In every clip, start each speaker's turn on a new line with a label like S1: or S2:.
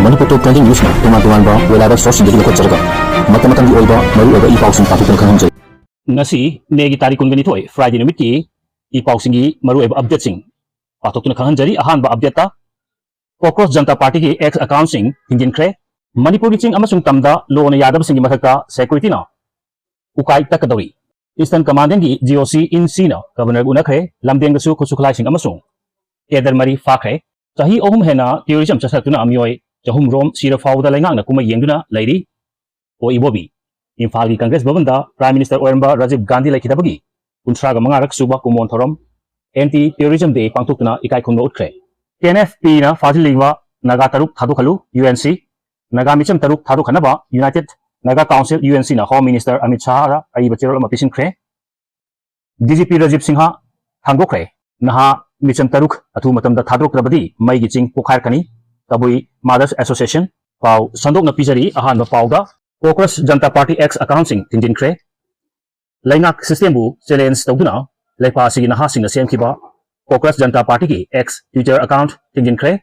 S1: Manipur Top 20 News tuman-tuman ba wala source dari ko cerga mata-mata di oiba maru oiba ipaw sing patukan kan jay
S2: ngasi negi tarik kun ganito Friday nimit ki ipaw singi maru oiba update sing patok na kan jari ahan ba update ta Cockroach Janta Party ki ex account sing hingin kre Manipur ki ching amasung tamda lo na yadab singi mathakta security na ukai takadawi Eastern Commanding ki GOC in Sina Governor unakre lamdeng gasu khusukhlai sing amasung Eder Mari Fakre Sahi ohum hena terrorism chasatuna amyoi Jahum Rom Sira Fawda Lengang na kuma yengduna lairi o ibobi Imphal ki Congress Bhavanda Prime Minister Oiramba Rajiv Gandhi laikhidabagi kuntraga mangarak suba kumon thorom anti terrorism day pangtukna ikai khungno utkre TNFP na fazilingwa naga taruk thadukhalu UNC naga micham taruk thadukhanaba United Naga Council UNC na Home Minister Amit Shah ra ai bachirol ma pisin khre DGP Rajiv Singha thangokre naha micham taruk athu matamda thaduk rabadi mai gi ching pokhair kani Tabui Mothers Association Pau Sandok na Pizari Ahan Pauda Cockroach Janta Party X Accounting Tinjin Kre Laingak System Bu Challenge Tawduna Lepa Sigi na hasing na same kiba Cockroach Janta Party ki X Twitter account Tinjin Kre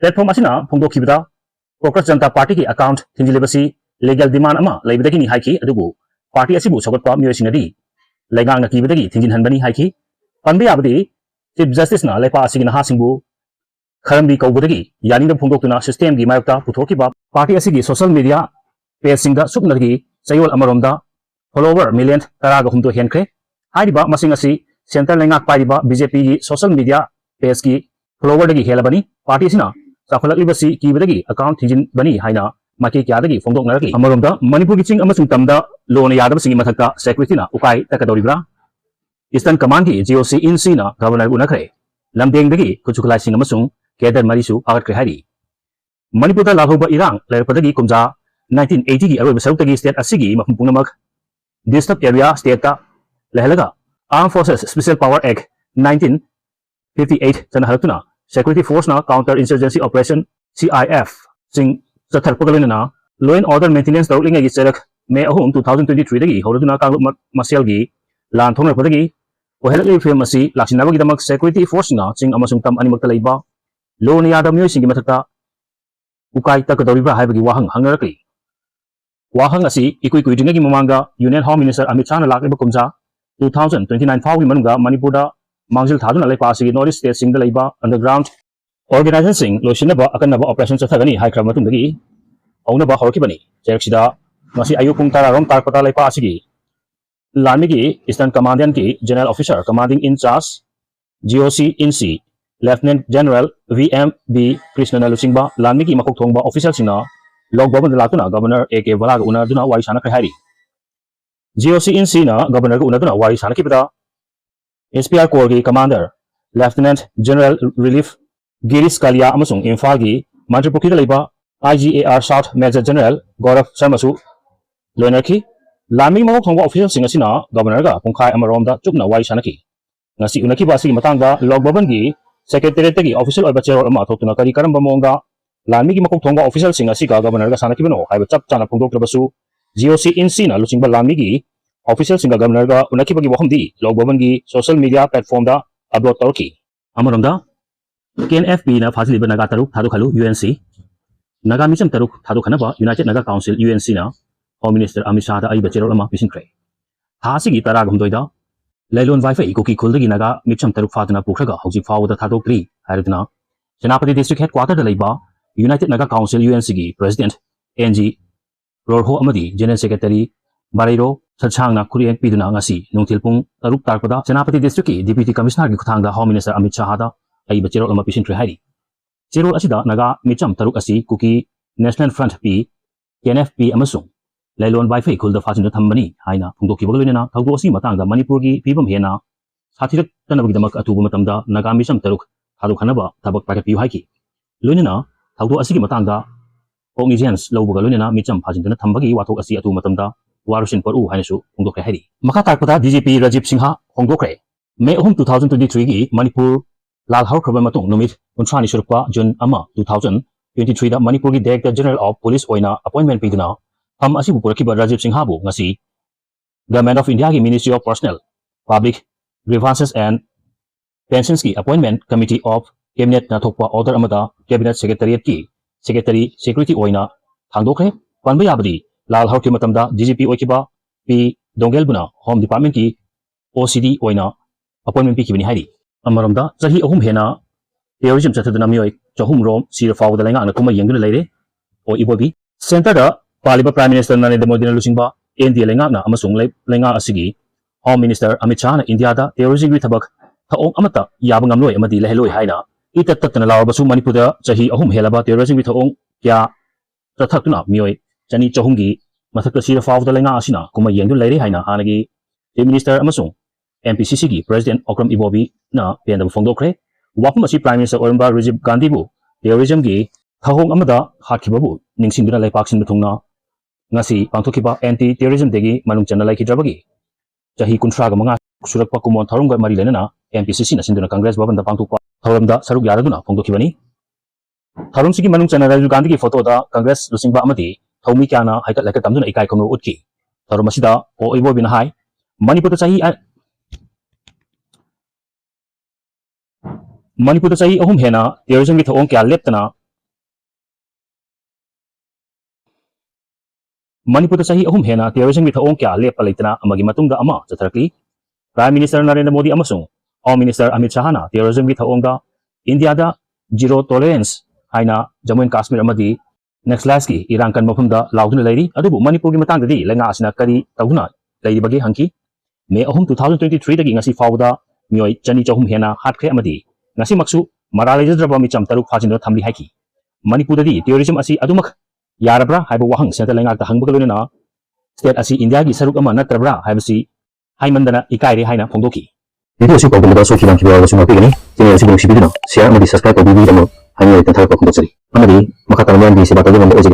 S2: Platform asina phongdo kibida Cockroach Janta Party ki account tinjilebasi legal demand ama laibidagi ni haiki adubu party asibu sogotpa miyoi sinadi Laigang na kibidagi tinjin hanbani haiki panbi abadi Chief Justice na Lepa Sigi na hasing bu Kharambi Kaubudagi, Yaning the Pungokuna system gi Mayokta Putokiba, Party Asigi social media, page Singa Supnagi, Sayol Amaronda, follower million Taraga Humto Henkre, Haiba Masingasi, Center Lengak Pariba, BJP social media, page ki, follower dagi Helabani, Party Sina, Sakola Libasi, Kibadagi, account Hijin Bani, Haina, Maki Yadagi, Fondok Naraki, Amaronda, Manipur Kiching Amasung Tamda, Lona Yadab Singi Mataka, Secretary Ukai Takadoribra, Eastern Command ki, GOC in Sina, Governor Unakre, Lamdeng Dagi, Kuchukulai Sing Amasung, Kedar Marisu agat krehari. Manipur da lahoba irang lerpadagi kumja 1980 gi aroi besarutagi state asigi mapungpunamag disturbed area state ta lehalaga Armed Forces Special Power Act 1958 sana haltuna Security Force na Counter Insurgency Operation CIF sing satharpagalina na Law and Order Maintenance tawlinga gi serak May 2023 dagi hawduna kanglup masel gi lan thongna padagi ohelagi film asi laksinabagi damak Security Force na sing amasung tam animak talaiba Lo ni Adam Myo Singi Matata Ukai Takadoriba Habagi Wahang Hangaraki Wahang Asi Ikui Dinagi Mamanga Union Home Minister Amit Shah Lak Kumja 2029 Fawi Manunga Manipura Mangsil Thaduna Lepasi North State Sing the Laiba Underground Organizing Loshinaba Akanaba Operations of Tagani High Kramatumagi Onaba Horkibani Jerksida Masi Ayupung Tararom Tarpata Lepasigi Lamigi Eastern Commandant Ki General Officer Commanding in Charge GOC in C Lieutenant General VMB Krishna Lusingba Lamigi Makok Thongba official sina Log Boban Latuna Governor AK Valaga Unaduna Warisana Kahari GOC in Sina Governor Unaduna Warisana Kipita SPR Corps Commander Lieutenant General Relief Giris Kalia Amasung Infagi Mantripukita Liba IGAR South Major General Gaurav Sharmasu Loinarki Lamigi Makok Thongba official singa sina Governor ga Pungkai Amaromda Chukna Warisana Ki Ngasi Unaki Basi Matanga Log Boban gi Secretary tagi official oiba chero ama thokuna kari karamba monga Lamigi Makok Thongba official singa sika governor ga sanakibano haiba chap chana phungdok labasu GOC in Sina Luchingba Lamigi official singa governor ga unakibagi wahamdi logboban gi social media platform da upload tawki amaronda KNFP na faziliba naga taruk thadukhalu UNC naga micham taruk thadukhanaba United Naga Council UNC na Home Minister Amit Shah da aiba chero ama pisinkre hasigi tarag humdoida Lailon Wi-Fi Kuki Kuldagi Naga Micham Taruk Fatana Pukraga Hoji Fawda Thadok 3 Haridna Senapati District Headquarter Laiba United Naga Council UNCG President NG Rorho Amadi General Secretary Barairo Sachangna Kurian Piduna Ngasi Nungtilpung Taruk Tarpada Senapati District Deputy Commissioner Kutanga Home Minister Amit Shahada Aiba Chero Lama Pisin Trihari Chero Asida Naga Micham Taruk Asi Kuki National Front P KNFP Amasung Lailon Wi-Fi Kulda Fasin Thambani Haina Pungdoki Bagalina Taudosi Matanga Manipurgi Pibam Hena Satirak Tanabagamak Atubu Matamda Naga Misham Taruk Harukanaba Tabak Pakat Piu Haiki Lunina Taudo Asiki Matanga Ognizians Lobugalunina Micham Pajintana Tambagi Watok Asi Atu Matamda Warushin Paru Hainisu Pungdokre Hedi Makatakpada DGP Rajiv Singha Hongdokre May 2023 gi Manipur Lal Haur Krabamatung Numit Untrani Surpa June Ama 2023 da Manipurgi Director General of Police Oina Appointment Piduna Ham Asibu Purakiba Rajiv Singha Bu Ngasi Government of India ki Ministry of Personnel Public Grievances and Pensions ki Appointment Committee of Cabinet na Thokpa Order Amada Cabinet Secretariat ki secretary security oina thangdokre panba yabadi lal hawki matamda DGP oikiba P Dongelbuna home department ki OCD oina appointment pi kibani hairi amaramda chahi ahum hena terrorism chathadana mioi chahum rom sira fawda lenga na kuma yengduna leire o ibobi center da paliba prime minister Narendra Modi na lusingba India lenga na amasung lenga asigi home minister Amit Shah na India da terrorism wi thabak thaong amata yabangam loi amadi leheloi haina itat tatna lawabasu Manipurda chahi ahum helaba terrorism wi thaong kya tathakna mioi chani chahumgi mathakta sira fawda lenga asina kuma yengduna leire haina hanagi Prime Minister amasung MPCC gi President Okram Ibobi na pendam fongdokre wapum asi Prime Minister Oramba Rajiv Gandhi bu terrorism gi thahong amada hakhibabu ningsingduna laipak sin thungna ngasi pangthokiba anti terrorism degi manung chana laikhidrabagi chahi kunthra ga manga surakpa kumon tharung ga mari lenana MPCC na sinduna Congress bhavan da pangthokpa thoramda saruk yaraduna fongdokhibani tharum sigi manung chana Rajiv Gandhi gi photo da Congress lusingba amadi thomi kyana haikat laka tamduna ikai khomno utki tharum asida o Ibobi na hai Manipur chahi ahum hena terrorism gi thong kya leptana Manipur chahi ahum hena terrorism gi thong kya lepa leitana amagi matungda ama chatharakli Prime Minister Narendra Modi amasung Home Minister Amit Shah na terrorism gi thong da India da zero tolerance haina Jammu and Kashmir amadi Naxalites ki irang kan mafumda lauduna leiri adubu Manipur gi matang di lenga asina kari tawuna leiri bagi hanki May ahum 2023 dagi ngasi fawda mioi chani chahum hena hatkhe amadi ngasi maksu maralejadraba mi cham taruk phajin thamli haiki Manipur dadi terrorism asi adumak yarabra haiba wahang senta lenga ta hangbagaluna na state asi India gi saruk ama natrabra haibasi haimandana ikaire haina phongdoki
S1: video si pagbalaba so kibang kibawa suma pigani channel si bong sibidino share amadi subscribe ko bibi damo hainoi tanthar ko khondachari amadi makatamayan gi se batago manda ojege